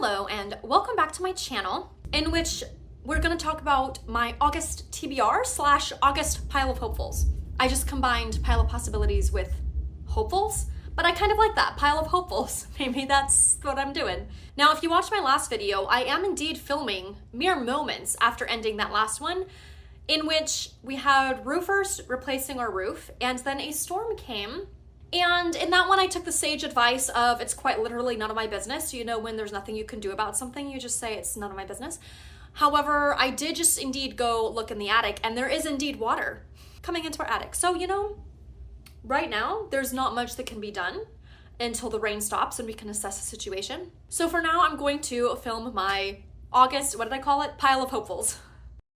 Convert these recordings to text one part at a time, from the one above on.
Hello and welcome back to my channel, in which we're going to talk about my August TBR slash August pile of hopefuls. I just combined pile of possibilities with hopefuls, but I kind of like that, pile of hopefuls. Maybe that's what I'm doing. Now, if you watched my last video, I am indeed filming mere moments after ending that last one, in which we had roofers replacing our roof, and then a storm came. And in that one, I took the sage advice of it's quite literally none of my business. You know, when there's nothing you can do about something, you just say it's none of my business. However, I did just indeed go look in the attic, and there is indeed water coming into our attic. So, you know, right now, there's not much that can be done until the rain stops and we can assess the situation. So for now, I'm going to film my August, what did I call it? Pile of hopefuls.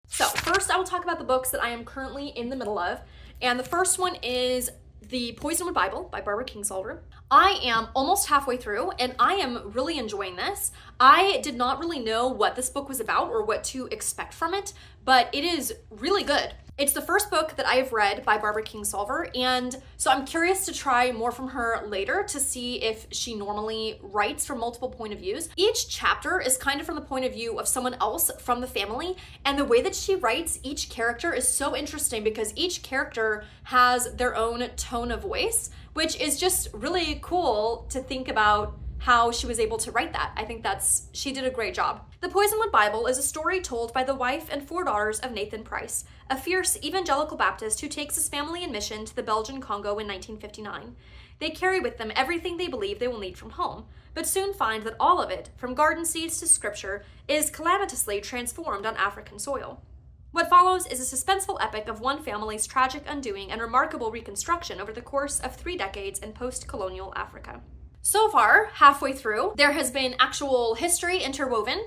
So first, I will talk about the books that I am currently in the middle of. And the first one is The Poisonwood Bible by Barbara Kingsolver. I am almost halfway through and I am really enjoying this. I did not really know what this book was about or what to expect from it, but it is really good. It's the first book that I have read by Barbara Kingsolver, and so I'm curious to try more from her later to see if she normally writes from multiple point of views. Each chapter is kind of from the point of view of someone else from the family, and the way that she writes each character is so interesting because each character has their own tone of voice, which is just really cool to think about how she was able to write that. I think she did a great job. The Poisonwood Bible is a story told by the wife and 4 daughters of Nathan Price, a fierce evangelical Baptist who takes his family in mission to the Belgian Congo in 1959. They carry with them everything they believe they will need from home, but soon find that all of it, from garden seeds to scripture, is calamitously transformed on African soil. What follows is a suspenseful epic of one family's tragic undoing and remarkable reconstruction over the course of 3 decades in post-colonial Africa. So far, halfway through, there has been actual history interwoven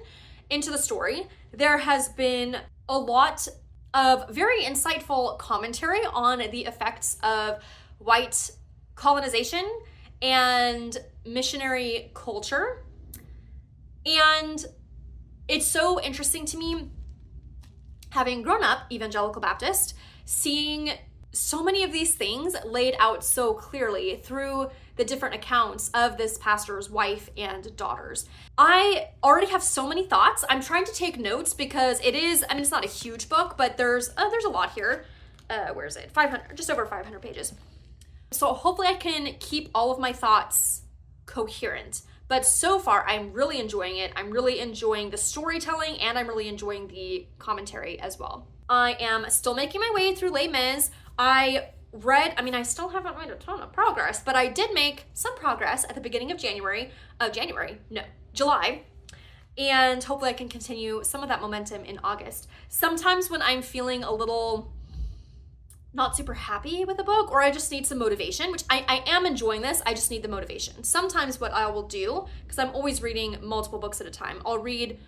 into the story. There has been a lot of very insightful commentary on the effects of white colonization and missionary culture. And it's so interesting to me, having grown up evangelical Baptist, seeing so many of these things laid out so clearly through the different accounts of this pastor's wife and daughters. I already have so many thoughts. I'm trying to take notes because it's not a huge book, but there's a lot here. Where is it? 500, just over 500 pages. So hopefully I can keep all of my thoughts coherent. But so far, I'm really enjoying it. I'm really enjoying the storytelling, and I'm really enjoying the commentary as well. I am still making my way through Les Mis. I still haven't made a ton of progress, but I did make some progress at the beginning of July. And hopefully I can continue some of that momentum in August. Sometimes when I'm feeling a little not super happy with a book, or I just need some motivation, which I am enjoying this, I just need the motivation. Sometimes what I will do, because I'm always reading multiple books at a time, I'll read,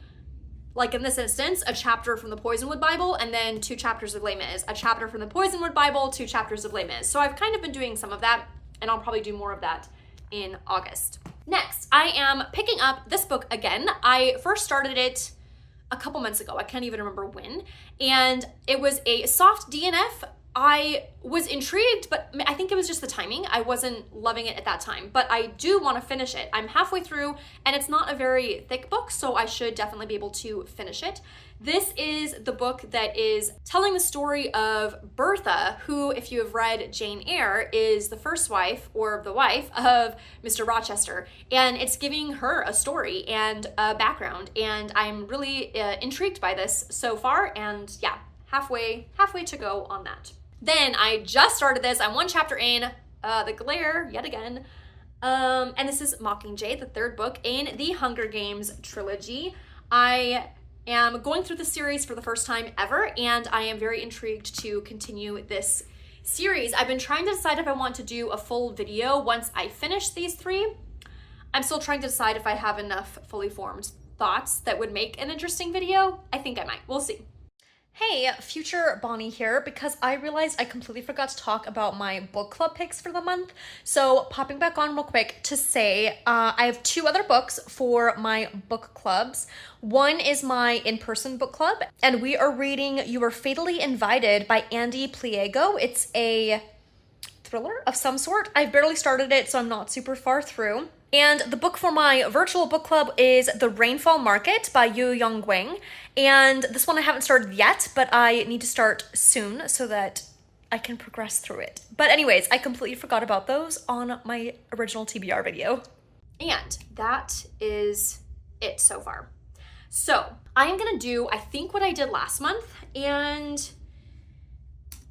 like in this instance, a chapter from the Poisonwood Bible and then 2 chapters of Les Mis, a chapter from the Poisonwood Bible, 2 chapters of Les Mis. So I've kind of been doing some of that, and I'll probably do more of that in August. Next, I am picking up this book again. I first started it a couple months ago. I can't even remember when. And it was a soft DNF. I was intrigued, but I think it was just the timing. I wasn't loving it at that time, but I do want to finish it. I'm halfway through, and it's not a very thick book, so I should definitely be able to finish it. This is the book that is telling the story of Bertha, who, if you have read Jane Eyre, is the first wife, or the wife, of Mr. Rochester, and it's giving her a story and a background, and I'm really intrigued by this so far, and yeah, halfway to go on that. Then I just started this. I'm 1 chapter in, The Glare, yet again. And this is Mockingjay, the 3rd book in the Hunger Games trilogy. I am going through the series for the first time ever, and I am very intrigued to continue this series. I've been trying to decide if I want to do a full video once I finish these 3. I'm still trying to decide if I have enough fully formed thoughts that would make an interesting video. I think I might. We'll see. Hey, future Bonnie here, because I realized I completely forgot to talk about my book club picks for the month. So popping back on real quick to say I have 2 other books for my book clubs. One is my in-person book club, and we are reading You Were Fatally Invited by Andy Pliego. It's a thriller of some sort. I've barely started it, so I'm not super far through. And the book for my virtual book club is The Rainfall Market by Yu Yongwang. And this one I haven't started yet, but I need to start soon so that I can progress through it. But anyways, I completely forgot about those on my original TBR video. And that is it so far. So I am gonna do, I think, what I did last month and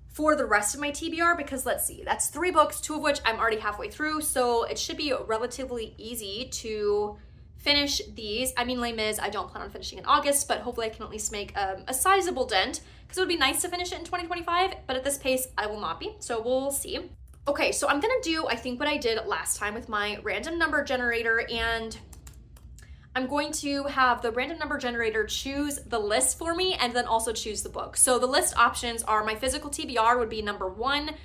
for the rest of my TBR, because let's see, that's 3 books, 2 of which I'm already halfway through, so it should be relatively easy to finish these. I mean, Les Mis, I don't plan on finishing in August, but hopefully I can at least make a sizable dent, because it would be nice to finish it in 2025, but at this pace, I will not be, so we'll see. Okay, so I'm gonna do, I think, what I did last time with my random number generator, and I'm going to have the random number generator choose the list for me and then also choose the book. So the list options are my physical TBR would be number 1,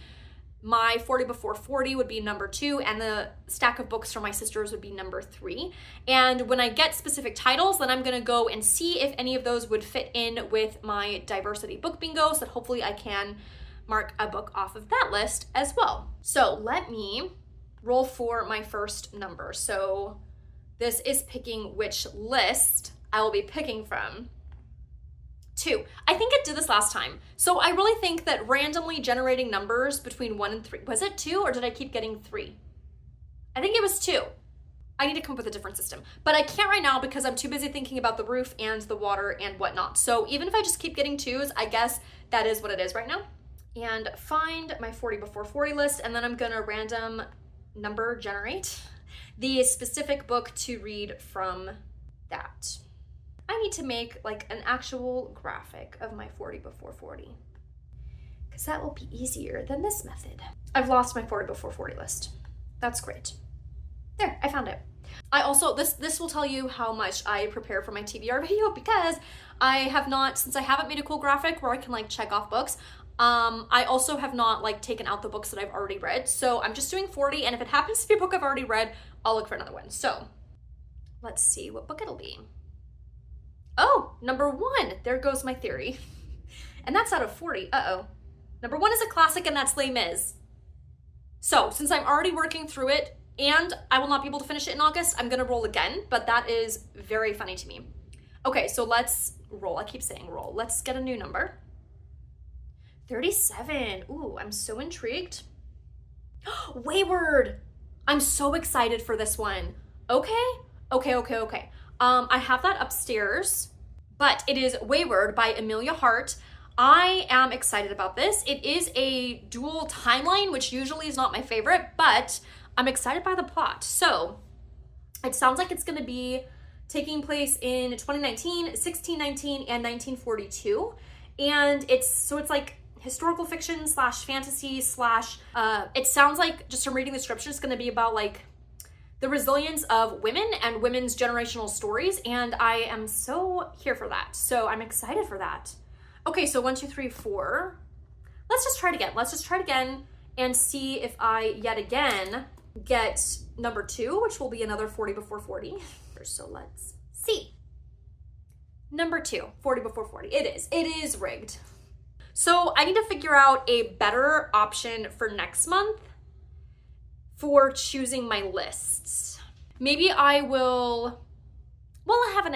my 40 before 40 would be number 2, and the stack of books from my sisters would be number 3. And when I get specific titles, then I'm gonna go and see if any of those would fit in with my diversity book bingo, so that hopefully I can mark a book off of that list as well. So let me roll for my first number. So this is picking which list I will be picking from. 2. I think it did this last time. So I really think that randomly generating numbers between 1 and 3, was it 2 or did I keep getting 3? I think it was 2. I need to come up with a different system, but I can't right now because I'm too busy thinking about the roof and the water and whatnot. So even if I just keep getting 2s, I guess that is what it is right now. And find my 40 before 40 list, and then I'm gonna random number generate the specific book to read from that. I need to make like an actual graphic of my 40 before 40 because that will be easier than this method. I've lost my 40 before 40 list. That's great. There, I found it. I also, this will tell you how much I prepare for my TBR video because I have not, since I haven't made a cool graphic where I can like check off books, I also have not like taken out the books that I've already read. So I'm just doing 40, and if it happens to be a book I've already read, I'll look for another one. So let's see what book it'll be. Oh, number 1, there goes my theory. And that's out of 40, uh-oh. Number 1 is a classic, and that's Les Mis. So since I'm already working through it, and I will not be able to finish it in August, I'm gonna roll again, but that is very funny to me. Okay, so let's roll, I keep saying roll. Let's get a new number. 37, ooh, I'm so intrigued. Wayward, I'm so excited for this one. Okay. I have that upstairs, but it is Wayward by Amelia Hart. I am excited about this. It is a dual timeline, which usually is not my favorite, but I'm excited by the plot. So it sounds like it's gonna be taking place in 2019, 1619, and 1942. And it's like historical fiction slash fantasy slash, it sounds like, just from reading the description, it's gonna be about like the resilience of women and women's generational stories, and I am so here for that. So I'm excited for that. Okay, so 1, 2, 3, 4. Let's just try it again. Let's just try it again and see if I yet again get number 2, which will be another 40 before 40. So let's see. Number 2, 40 before 40. It is rigged. So I need to figure out a better option for next month for choosing my lists. Maybe I will, well, I have an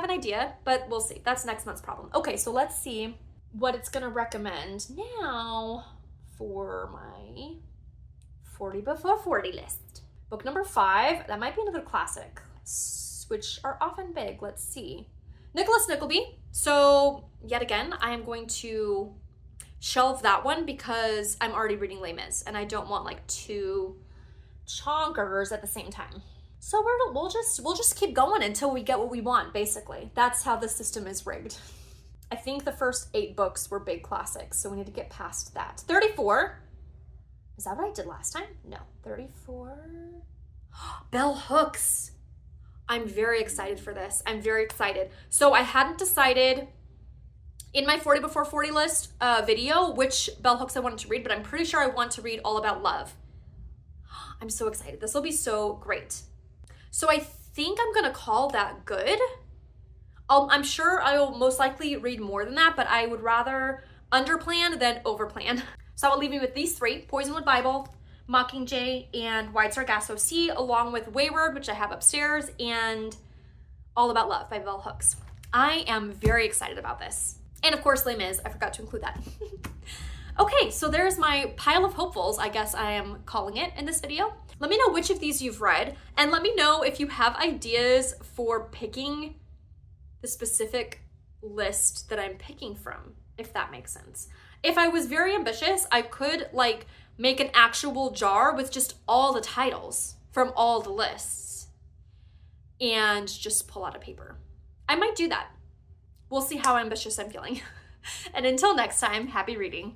idea, but we'll see. That's next month's problem. Okay, so let's see what it's gonna recommend now for my 40 before 40 list. Book number 5, that might be another classic, which are often big. Let's see. Nicholas Nickleby. So yet again, I am going to shelve that one because I'm already reading Les Mis and I don't want like 2 chonkers at the same time. So we'll just keep going until we get what we want, basically. That's how the system is rigged. I think the first 8 books were big classics, so we need to get past that. 34. Is that what I did last time? No. 34. Bell Hooks. I'm very excited for this. I'm very excited. So I hadn't decided in my 40 before 40 list video which bell hooks I wanted to read, but I'm pretty sure I want to read All About Love. I'm so excited. This will be so great. So I think I'm gonna call that good. I'm sure I will most likely read more than that, but I would rather underplan than overplan. So I will leave you with these 3: Poisonwood Bible, Mockingjay, and Wide Sargasso Sea, along with Wayward, which I have upstairs, and All About Love by Bell Hooks. I am very excited about this. And of course, Les Mis, I forgot to include that. Okay, so there's my pile of hopefuls, I guess I am calling it in this video. Let me know which of these you've read, and let me know if you have ideas for picking the specific list that I'm picking from, if that makes sense. If I was very ambitious, I could like make an actual jar with just all the titles from all the lists and just pull out a paper. I might do that. We'll see how ambitious I'm feeling. And until next time, happy reading.